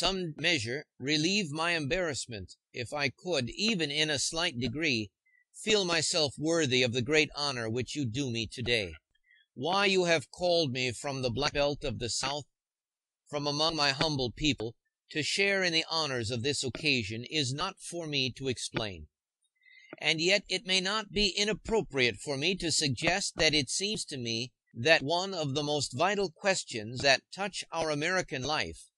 some measure relieve my embarrassment, if I could, even in a slight degree, feel myself worthy of the great honor which you do me today. Why you have called me from the black belt of the South, from among my humble people, to share in the honors of this occasion is not for me to explain. And yet it may not be inappropriate for me to suggest that it seems to me that one of the most vital questions that touch our American life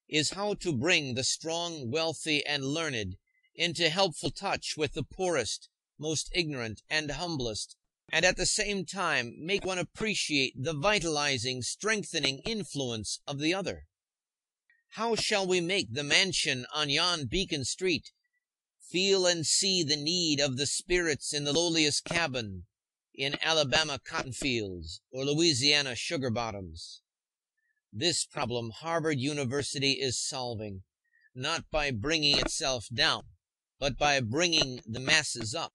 is how to bring the strong, wealthy, and learned into helpful touch with the poorest, most ignorant, and humblest, and at the same time make one appreciate the vitalizing, strengthening influence of the other. How shall we make the mansion on yon Beacon Street feel and see the need of the spirits in the lowliest cabin in Alabama cotton fields or Louisiana sugar bottoms? This problem Harvard University is solving, not by bringing itself down, but by bringing the masses up.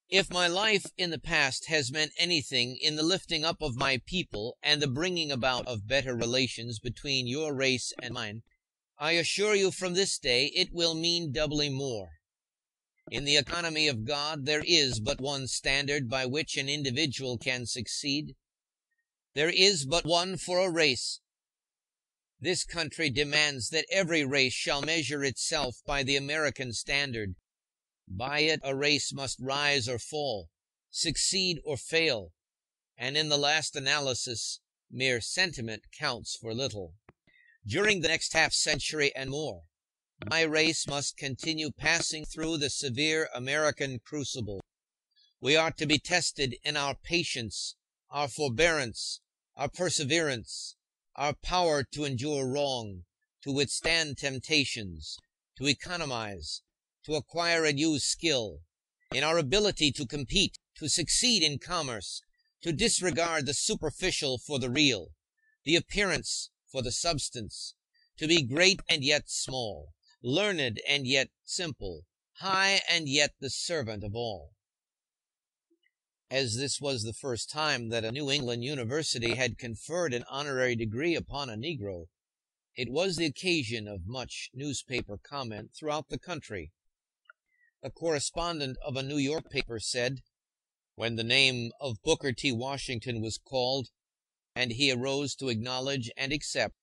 If my life in the past has meant anything in the lifting up of my people and the bringing about of better relations between your race and mine, I assure you from this day it will mean doubly more. In the economy of God there is but one standard by which an individual can succeed. There is but one for a race. This country demands that every race shall measure itself by the American standard. By it a race must rise or fall, succeed or fail, and in the last analysis, mere sentiment counts for little. During the next half-century and more, my race must continue passing through the severe American crucible. We are to be tested in our patience, our forbearance, our perseverance, our power to endure wrong, to withstand temptations, to economize, to acquire and use skill, in our ability to compete, to succeed in commerce, to disregard the superficial for the real, the appearance for the substance, to be great and yet small, learned and yet simple, high and yet the servant of all. As this was the first time that a New England university had conferred an honorary degree upon a Negro, it was the occasion of much newspaper comment throughout the country. A correspondent of a New York paper said, when the name of Booker T. Washington was called, and he arose to acknowledge and accept,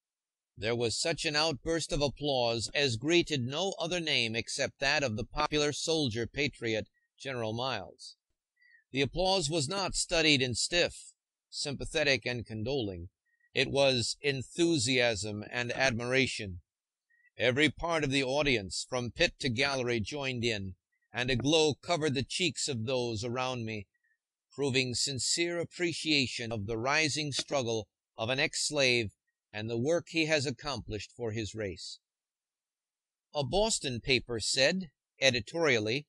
there was such an outburst of applause as greeted no other name except that of the popular soldier patriot, General Miles. The applause was not studied and stiff, sympathetic and condoling. It was enthusiasm and admiration. Every part of the audience, from pit to gallery, joined in, and a glow covered the cheeks of those around me, proving sincere appreciation of the rising struggle of an ex-slave and the work he has accomplished for his race. A Boston paper said, editorially,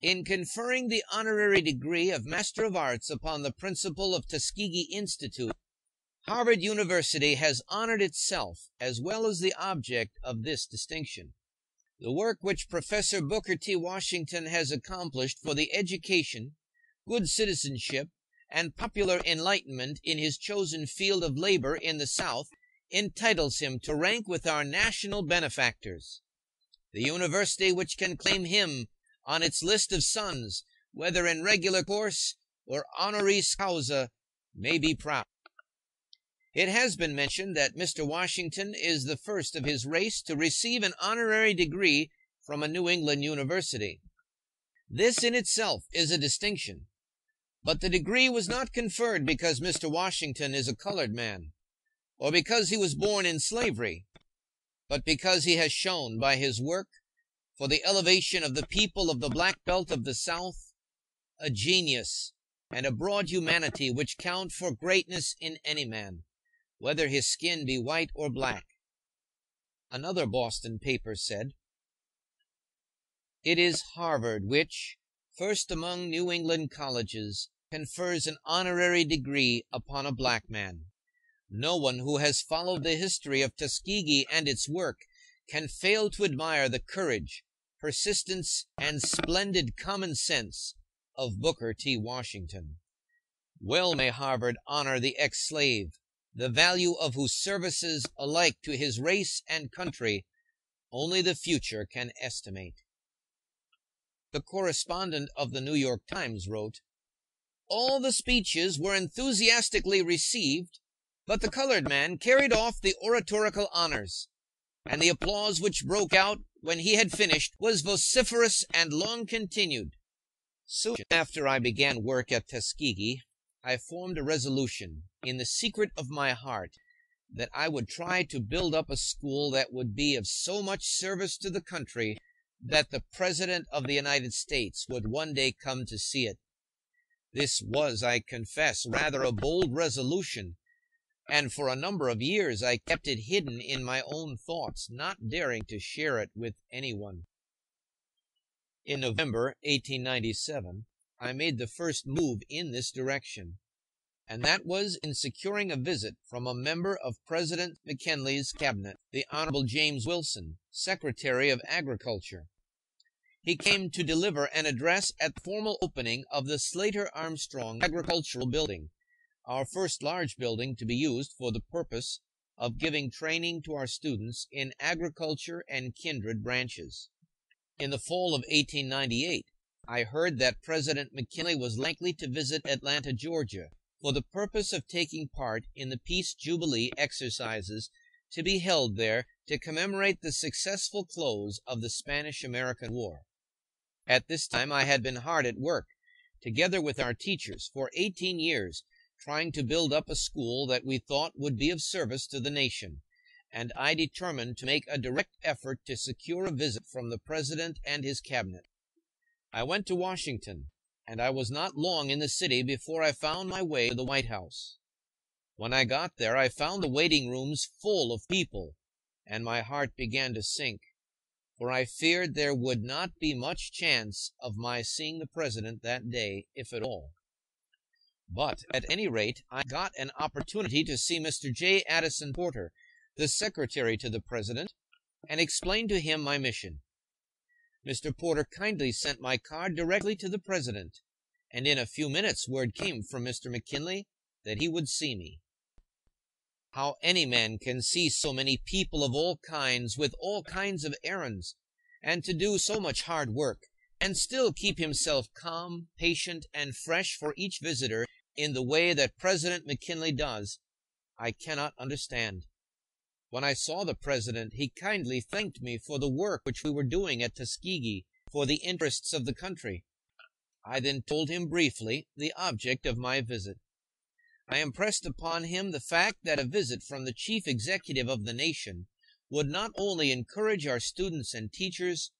in conferring the honorary degree of Master of Arts upon the principal of Tuskegee Institute, Harvard University has honored itself as well as the object of this distinction. The work which Professor Booker T. Washington has accomplished for the education, good citizenship, and popular enlightenment in his chosen field of labor in the South entitles him to rank with our national benefactors. The university which can claim him on its list of sons, whether in regular course or honoris causa, may be proud. It has been mentioned that Mr. Washington is the first of his race to receive an honorary degree from a New England university. This in itself is a distinction, but the degree was not conferred because Mr. Washington is a colored man, or because he was born in slavery, but because he has shown by his work for the elevation of the people of the black belt of the South a genius and a broad humanity which count for greatness in any man, whether his skin be white or black. Another Boston paper said, it is Harvard which, first among New England colleges, confers an honorary degree upon a black man. No one who has followed the history of Tuskegee and its work can fail to admire the courage, persistence, and splendid common sense of Booker T. Washington. Well may Harvard honor the ex-slave, the value of whose services alike to his race and country only the future can estimate. The correspondent of the New York Times wrote, "All the speeches were enthusiastically received, but the colored man carried off the oratorical honors, and the applause which broke out when he had finished was vociferous and long continued." Soon after I began work at Tuskegee, I formed a resolution, in the secret of my heart, that I would try to build up a school that would be of so much service to the country that the President of the United States would one day come to see it. This was, I confess, rather a bold resolution, and for a number of years I kept it hidden in my own thoughts, not daring to share it with anyone. In November 1897, I made the first move in this direction, and that was in securing a visit from a member of President McKinley's cabinet, the Honorable James Wilson, Secretary of Agriculture. He came to deliver an address at the formal opening of the Slater Armstrong Agricultural Building, our first large building to be used for the purpose of giving training to our students in agriculture and kindred branches. In the fall of 1898, I heard that President McKinley was likely to visit Atlanta, Georgia, for the purpose of taking part in the Peace Jubilee exercises to be held there to commemorate the successful close of the Spanish-American War. At this time I had been hard at work, together with our teachers, for 18 years, trying to build up a school that we thought would be of service to the nation, and I determined to make a direct effort to secure a visit from the President and his cabinet. I went to Washington, and I was not long in the city before I found my way to the White House. When I got there, I found the waiting rooms full of people, and my heart began to sink, for I feared there would not be much chance of my seeing the President that day, if at all. But, at any rate, I got an opportunity to see Mr. J. Addison Porter, the Secretary to the President, and explain to him my mission. Mr. Porter kindly sent my card directly to the President, and in a few minutes word came from Mr. McKinley that he would see me. How any man can see so many people of all kinds, with all kinds of errands, and to do so much hard work, and still keep himself calm, patient, and fresh for each visitor in the way that President McKinley does, I cannot understand. When I saw the President, he kindly thanked me for the work which we were doing at Tuskegee for the interests of the country. I then told him briefly the object of my visit. I impressed upon him the fact that a visit from the chief executive of the nation would not only encourage our students and teachers,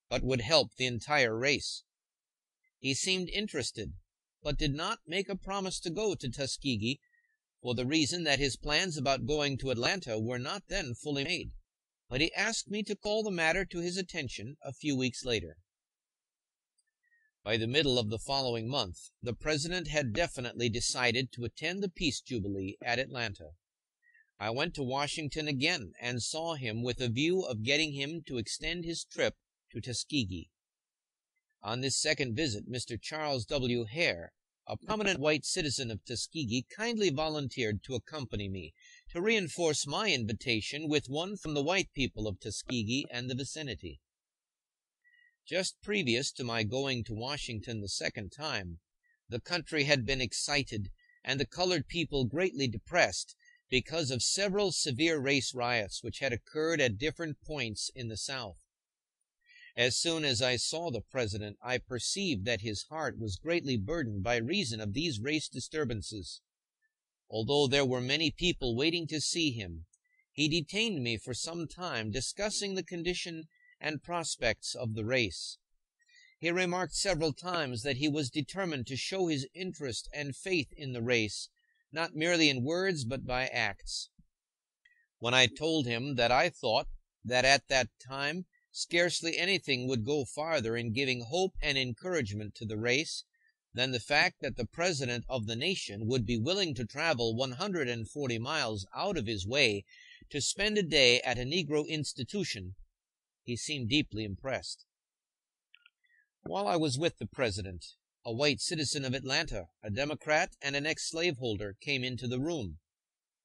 but would help the entire race. He seemed interested, but did not make a promise to go to Tuskegee, for the reason that his plans about going to Atlanta were not then fully made, but he asked me to call the matter to his attention a few weeks later. By the middle of the following month, the President had definitely decided to attend the Peace Jubilee at Atlanta. I went to Washington again and saw him with a view of getting him to extend his trip to Tuskegee. On this second visit, Mr. Charles W. Hare, a prominent white citizen of Tuskegee, kindly volunteered to accompany me, to reinforce my invitation with one from the white people of Tuskegee and the vicinity. Just previous to my going to Washington the second time, the country had been excited and the colored people greatly depressed because of several severe race riots which had occurred at different points in the South. As soon as I saw the President, I perceived that his heart was greatly burdened by reason of these race disturbances. Although there were many people waiting to see him, he detained me for some time discussing the condition and prospects of the race. He remarked several times that he was determined to show his interest and faith in the race, not merely in words but by acts. When I told him that I thought that at that time scarcely anything would go farther in giving hope and encouragement to the race than the fact that the President of the nation would be willing to travel 140 miles out of his way to spend a day at a Negro institution, he seemed deeply impressed. While I was with the President, a white citizen of Atlanta, a Democrat and an ex-slaveholder, came into the room,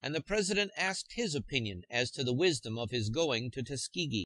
and the President asked his opinion as to the wisdom of his going to Tuskegee.